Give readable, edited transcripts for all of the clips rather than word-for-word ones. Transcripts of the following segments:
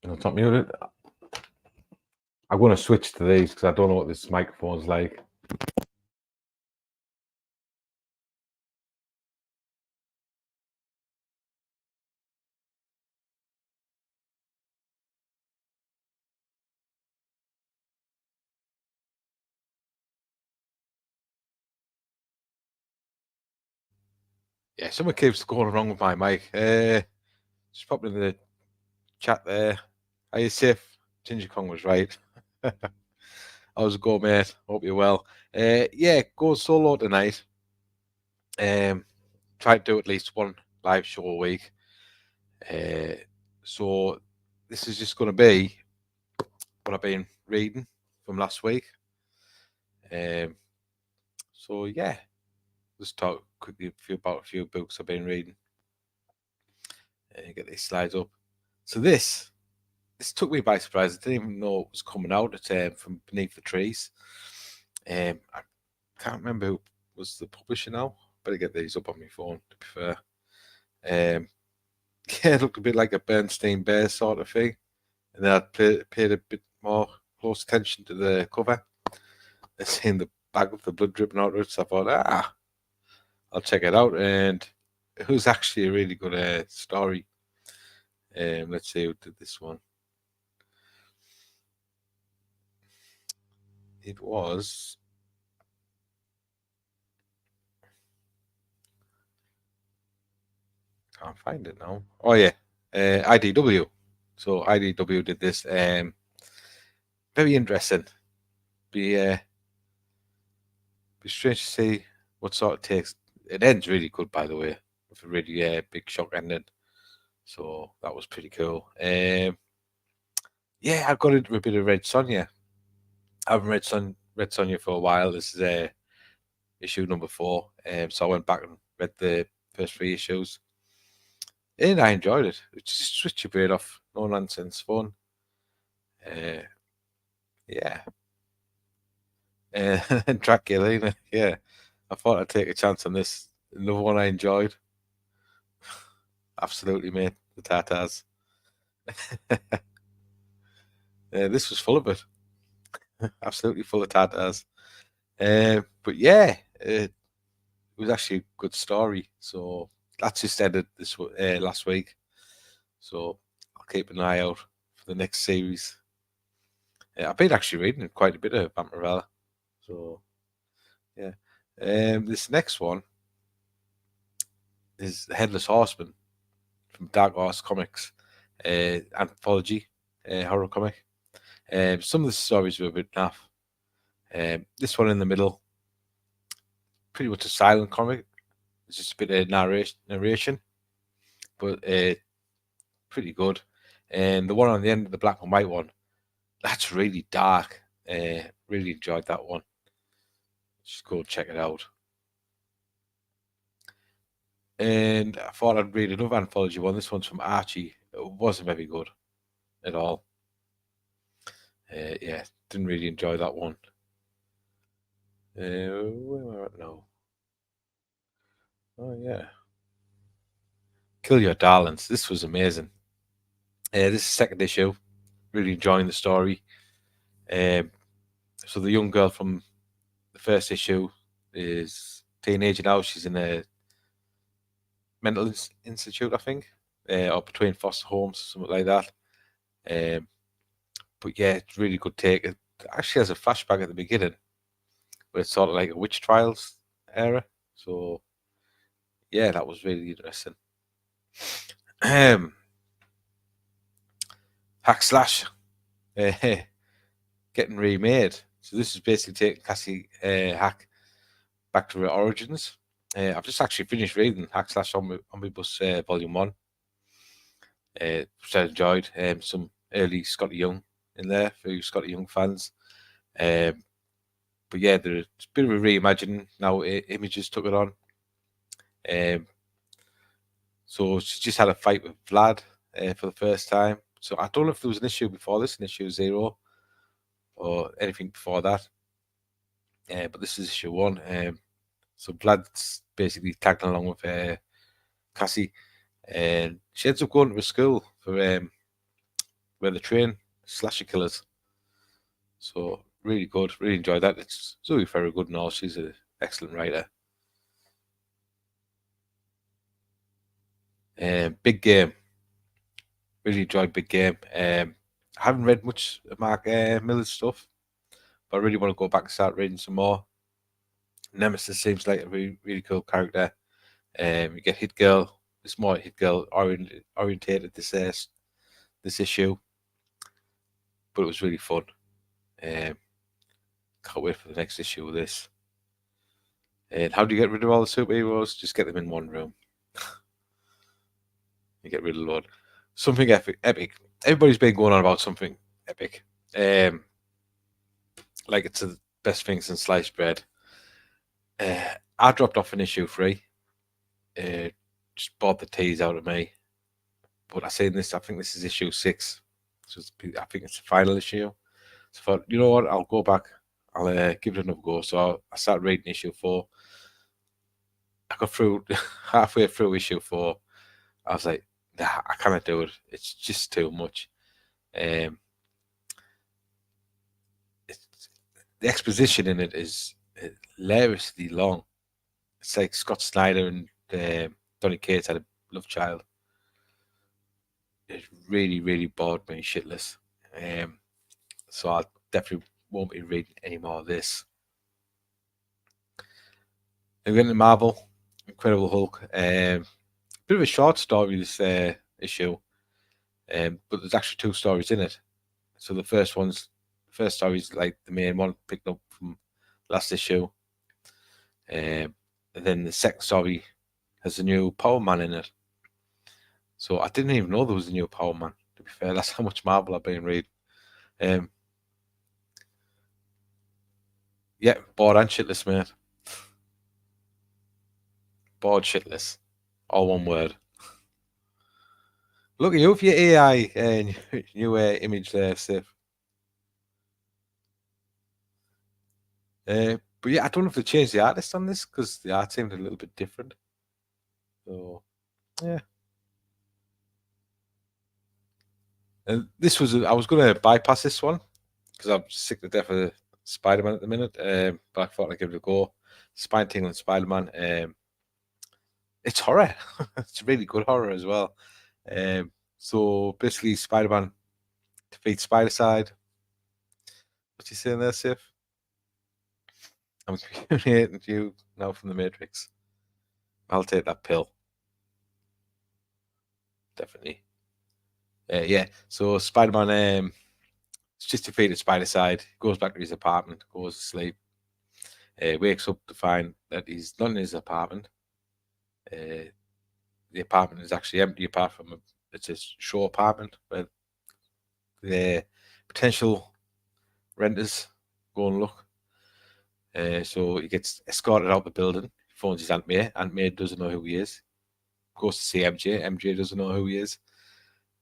It's not muted. I'm going to switch to these because I don't know what this microphone's like. Yeah, someone keeps going wrong with my mic. Just pop in the chat there. Are you safe? Ginger Kong was right. How's it going, mate? Hope you're well. Yeah, go solo tonight. Try to do at least one live show a week. So this is just going to be what I've been reading from last week. So yeah, let's talk quickly about a few books I've been reading. Get these slides up. So this took me by surprise. I didn't even know it was coming out from Beneath the Trees. I can't remember who was the publisher now. Better get these up on my phone, to be fair. Yeah, it looked a bit like a Bernstein Bears sort of thing. And then I paid a bit more close attention to the cover. I seen the bag of the blood dripping out of it, so I thought, I'll check it out. And it was actually a really good story. Let's see who did this one. It was... Can't find it now. Oh yeah, IDW. So IDW did this. Very interesting. Be strange to see what sort of takes. It ends really good, by the way, with a really big shock ending. So that was pretty cool. Yeah, I got into a bit of Red Sonja. I haven't read Sonja for a while. This is issue number 4. So I went back and read the first 3 issues. And I enjoyed it. Just switch your brain off. No nonsense fun. Yeah. And Dracula, yeah. I thought I'd take a chance on this. Another one I enjoyed. Absolutely, mate. The Tatars. This was full of it. Absolutely full of Tatars. But yeah, it was actually a good story. So that's just ended this last week. So I'll keep an eye out for the next series. I've been actually reading quite a bit of Vampirella. So yeah. This next one is The Headless Horseman from Dark Horse Comics, anthology horror comic. Some of the stories were a bit naff. This one in the middle, pretty much a silent comic. It's just a bit of narration, but pretty good. And the one on the end of the black and white one, that's really dark. Really enjoyed that one. Just go and check it out. And I thought I'd read another anthology one. This one's from Archie. It wasn't very good at all. Yeah, didn't really enjoy that one. Where am I at now? Oh yeah, Kill Your Darlings. This was amazing. This is second issue. Really enjoying the story. So the young girl from the first issue is teenager now. She's in a mental institute, I think, or between foster homes, something like that. But yeah, it's really good take. It actually has a flashback at the beginning, but it's sort of like a witch trials era. So yeah, that was really interesting. Hack Slash getting remade. So this is basically taking Cassie Hack back to her origins. I've just actually finished reading Hack Slash Omnibus Volume 1, which I enjoyed. Some early Scotty Young in there for you Scotty Young fans. But yeah, there's a bit of a reimagining now. Images took it on. So she just had a fight with Vlad for the first time. So I don't know if there was an issue before this, an issue 0, or anything before that. But this is issue 1. So Vlad's basically tagging along with Cassie, and she ends up going to a school for where they train slasher killers. So really good, really enjoyed that. It's Zoe very good and all. She's an excellent writer. Big Game, really enjoyed Big Game. I haven't read much of Mark Miller's stuff, but I really want to go back and start reading some more. Nemesis seems like a really, really cool character. You get Hit Girl. It's more Hit Girl orientated this issue, but it was really fun. Can't wait for the next issue of this. And how do you get rid of all the superheroes? Just get them in one room. You get rid of the load. Something epic. Everybody's been going on about something epic. Like it's the best thing since sliced bread. I dropped off an issue 3. Just bought the tease out of me. But I think this is issue 6. So I think it's the final issue. So I thought, you know what, I'll go back. I'll give it another go. So I started reading issue 4. I got through halfway through issue 4. I was like, nah, I cannot do it. It's just too much. The exposition in it is hilariously long. It's like Scott Snyder and Donny Cates had a love child. It really, really bored me shitless. So I definitely won't be reading any more of this. And we're going to Marvel, Incredible Hulk. Bit of a short story this issue, but there's actually 2 stories in it. So the first story is like the main one picked up from last issue, and then the second story has a new Power Man in it. So I didn't even know there was a new Power Man. To be fair, that's how much Marvel I've been reading. Yeah, bored and shitless, mate. Bored shitless. All one word. Look at you with your AI and new image there, Steve. But yeah, I don't know if they changed the artist on this because the art seemed a little bit different. So yeah. And this was I was going to bypass this one because I'm sick to death of Spider-Man at the minute. But I thought I'd give it a go. Spine tingling Spider-Man. It's horror. It's really good horror as well. So basically, Spider-Man defeats Spider-Side. What's he saying there, Sif? I'm communicating to you now from the Matrix. I'll take that pill. Definitely. Yeah. So Spider-Man just defeated Spider-Side. Goes back to his apartment. Goes to sleep. Wakes up to find that he's not in his apartment. The apartment is actually empty apart from it's a show apartment where the potential renters go and look. So he gets escorted out the building. He phones his Aunt May. Aunt May doesn't know who he is. Goes to see MJ. MJ doesn't know who he is.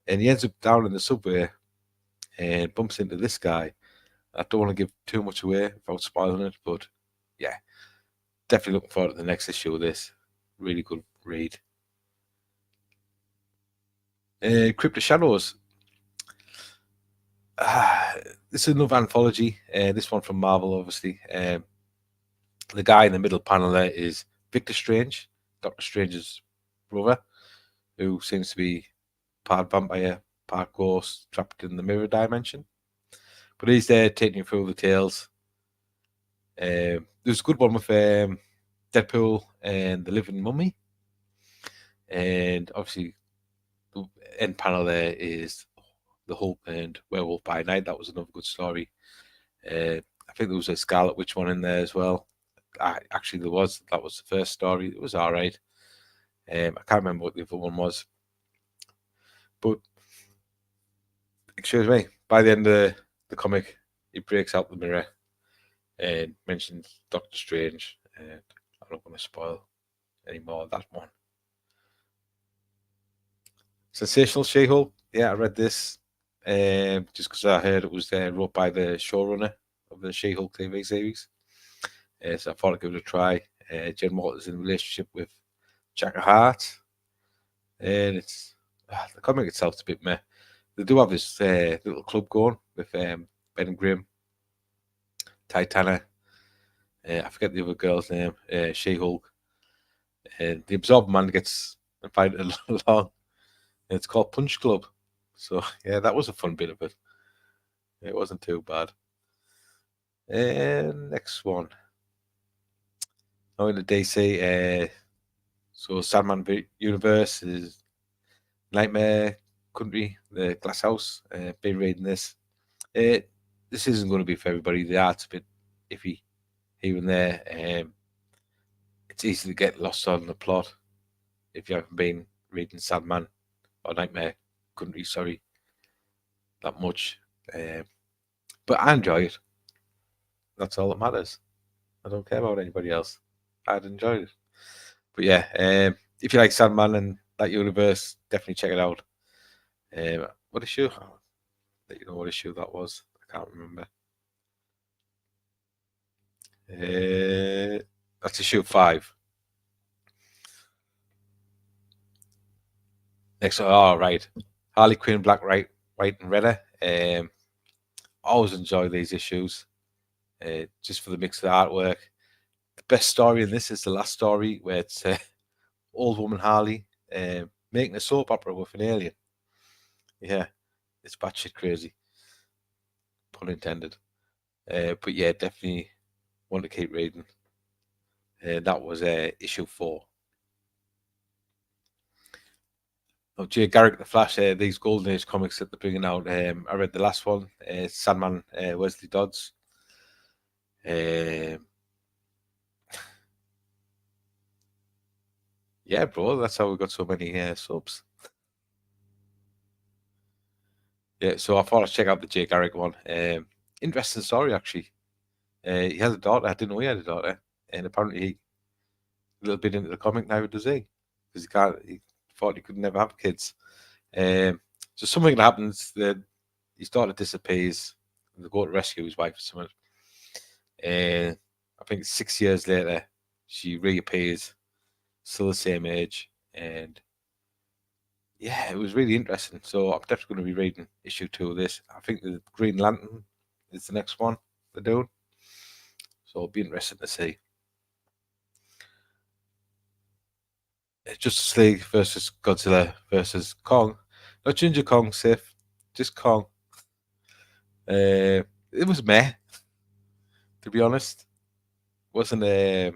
And he ends up down in the subway and bumps into this guy. I don't want to give too much away without spoiling it, but yeah, definitely looking forward to the next issue of this. Really good read. Crypt of Shadows. This is another anthology. This one from Marvel, obviously. The guy in the middle panel there is Victor Strange, Doctor Strange's brother, who seems to be part vampire, part ghost, trapped in the mirror dimension. But he's there taking you through the tales. There's a good one with Deadpool and the Living Mummy. And obviously, the end panel there is the Hulk and Werewolf by Night. That was another good story. I think there was a Scarlet Witch one in there as well. Actually, there was. That was the first story. It was all right. I can't remember what the other one was. But, excuse me, by the end of the comic, he breaks out the mirror and mentions Doctor Strange. And I'm not going to spoil any more of that one. Sensational She-Hulk. Yeah, I read this just because I heard it was wrote by the showrunner of the She-Hulk TV series. So I thought I'd give it a try. Jen Walters in a relationship with Jack Hart. And it's the comic itself's a bit meh. They do have this little club going with Ben and Grimm, Titana. I forget the other girl's name. She-Hulk. The Absorber Man gets invited along. And it's called Punch Club. So yeah, that was a fun bit of it. It wasn't too bad. Next one. Now in the DC, so Sandman Universe is Nightmare Country, the Glass House. Been reading this. This isn't going to be for everybody. The art's a bit iffy here and there. It's easy to get lost on the plot if you haven't been reading Sandman or Nightmare Country, sorry, that much. But I enjoy it. That's all that matters. I don't care about anybody else. I'd enjoy it. But yeah, if you like Sandman and that universe, definitely check it out. What issue? I'll let you know what issue that was. I can't remember. That's issue 5. Next, right, Harley Quinn, Black, White, and Redder. Always enjoy these issues, just for the mix of the artwork. The best story in this is the last story where it's old woman Harley making a soap opera with an alien. Yeah, it's batshit crazy, pun intended. But yeah, definitely want to keep reading. That was issue 4. Oh, Jay Garrick, The Flash, these Golden Age comics that they're bringing out. I read the last one, Sandman, Wesley Dodds. Yeah, bro, that's how we got so many subs. Yeah, so I thought I'd check out the Jay Garrick one. Interesting story, actually. He has a daughter. I didn't know he had a daughter, and apparently he a little bit into the comic now, does he? Because he thought he could never have kids. So something happens that his daughter disappears, and they go to rescue his wife or something. And I think 6 years later, she reappears, still the same age, and yeah, it was really interesting. So I'm definitely going to be reading issue 2 of this. I think the Green Lantern is the next one they're doing, so it'll be interesting to see. Justice League versus Godzilla versus Kong. Not Ginger Kong, Sif, just Kong. It was meh, to be honest. Wasn't the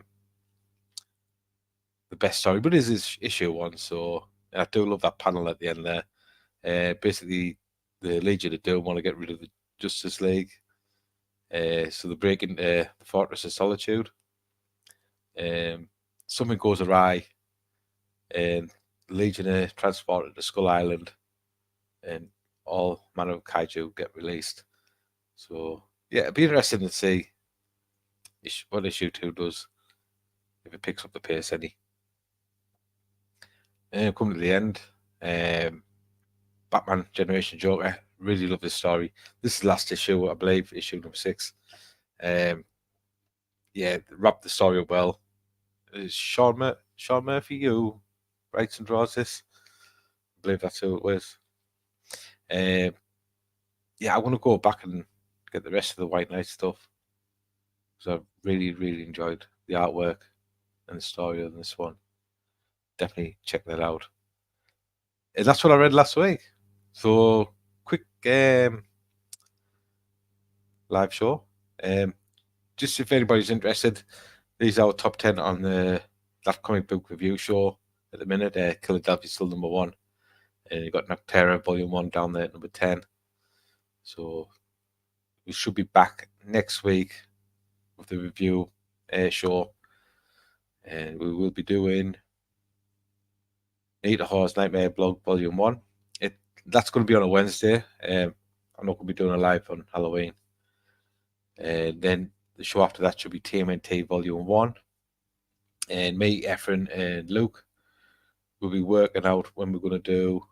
best story, but it is issue 1, so I do love that panel at the end there. Basically, the Legion of Doom want to get rid of the Justice League, so they break into the Fortress of Solitude. Something goes awry, and the Legion are transported to Skull Island, and all manner of kaiju get released. So yeah, it'd be interesting to see what issue 2 does, if it picks up the pace any. Coming to the end, Batman Generation Joker. Really love this story. This is the last issue, I believe, issue number 6. Yeah, wrapped the story up well. Sean Murphy who writes and draws this. I believe that's who it was. Yeah, I want to go back and get the rest of the White Knight stuff, because I really, really enjoyed the artwork and the story of this one. Definitely check that out. And that's what I read last week. So, quick live show. Just if anybody's interested, these are our top 10 on that comic book review show at the minute. Philadelphia's still number 1. And you've got Noctera Volume 1 down there at number 10. So we should be back next week with the review show. And we will be doing Eat a Horse Nightmare Blog Volume 1. That's going to be on a Wednesday. I'm not going to be doing a live on Halloween. And then the show after that should be TMNT Volume 1. And me, Efren, and Luke will be working out when we're going to do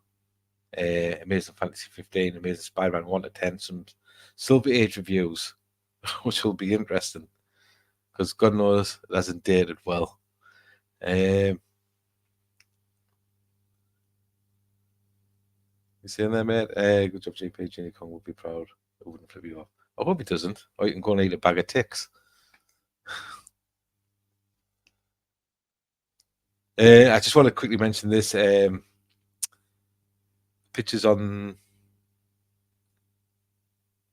Amazing Fantasy 15, Amazing Spider-Man 1 to 10, some Silver Age reviews, which will be interesting, because God knows it hasn't dated well. You seeing there, mate? Good job, JP. Jenny Kong would be proud. I wouldn't flip you off. I hope he doesn't. Or you can go and eat a bag of ticks. I just want to quickly mention this. Pictures on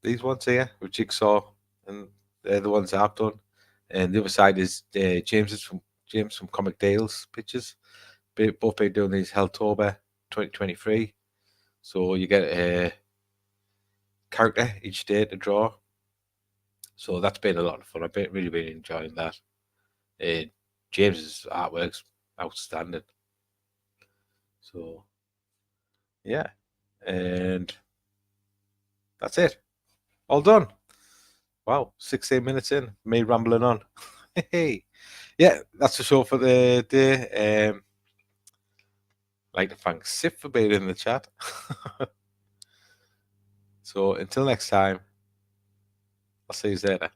these ones here with Jigsaw, and they're the ones I've done. And the other side is James from Comic Dale's pictures. Both been doing these Helltober 2023. So you get a character each day to draw. So that's been a lot of fun. I've been really enjoying that. James's artwork's outstanding. So yeah, and that's it. All done. Wow, 16 minutes in, me rambling on. Hey, yeah, that's the show for the day. I'd like to thank Sif for being in the chat. So until next time, I'll see you later.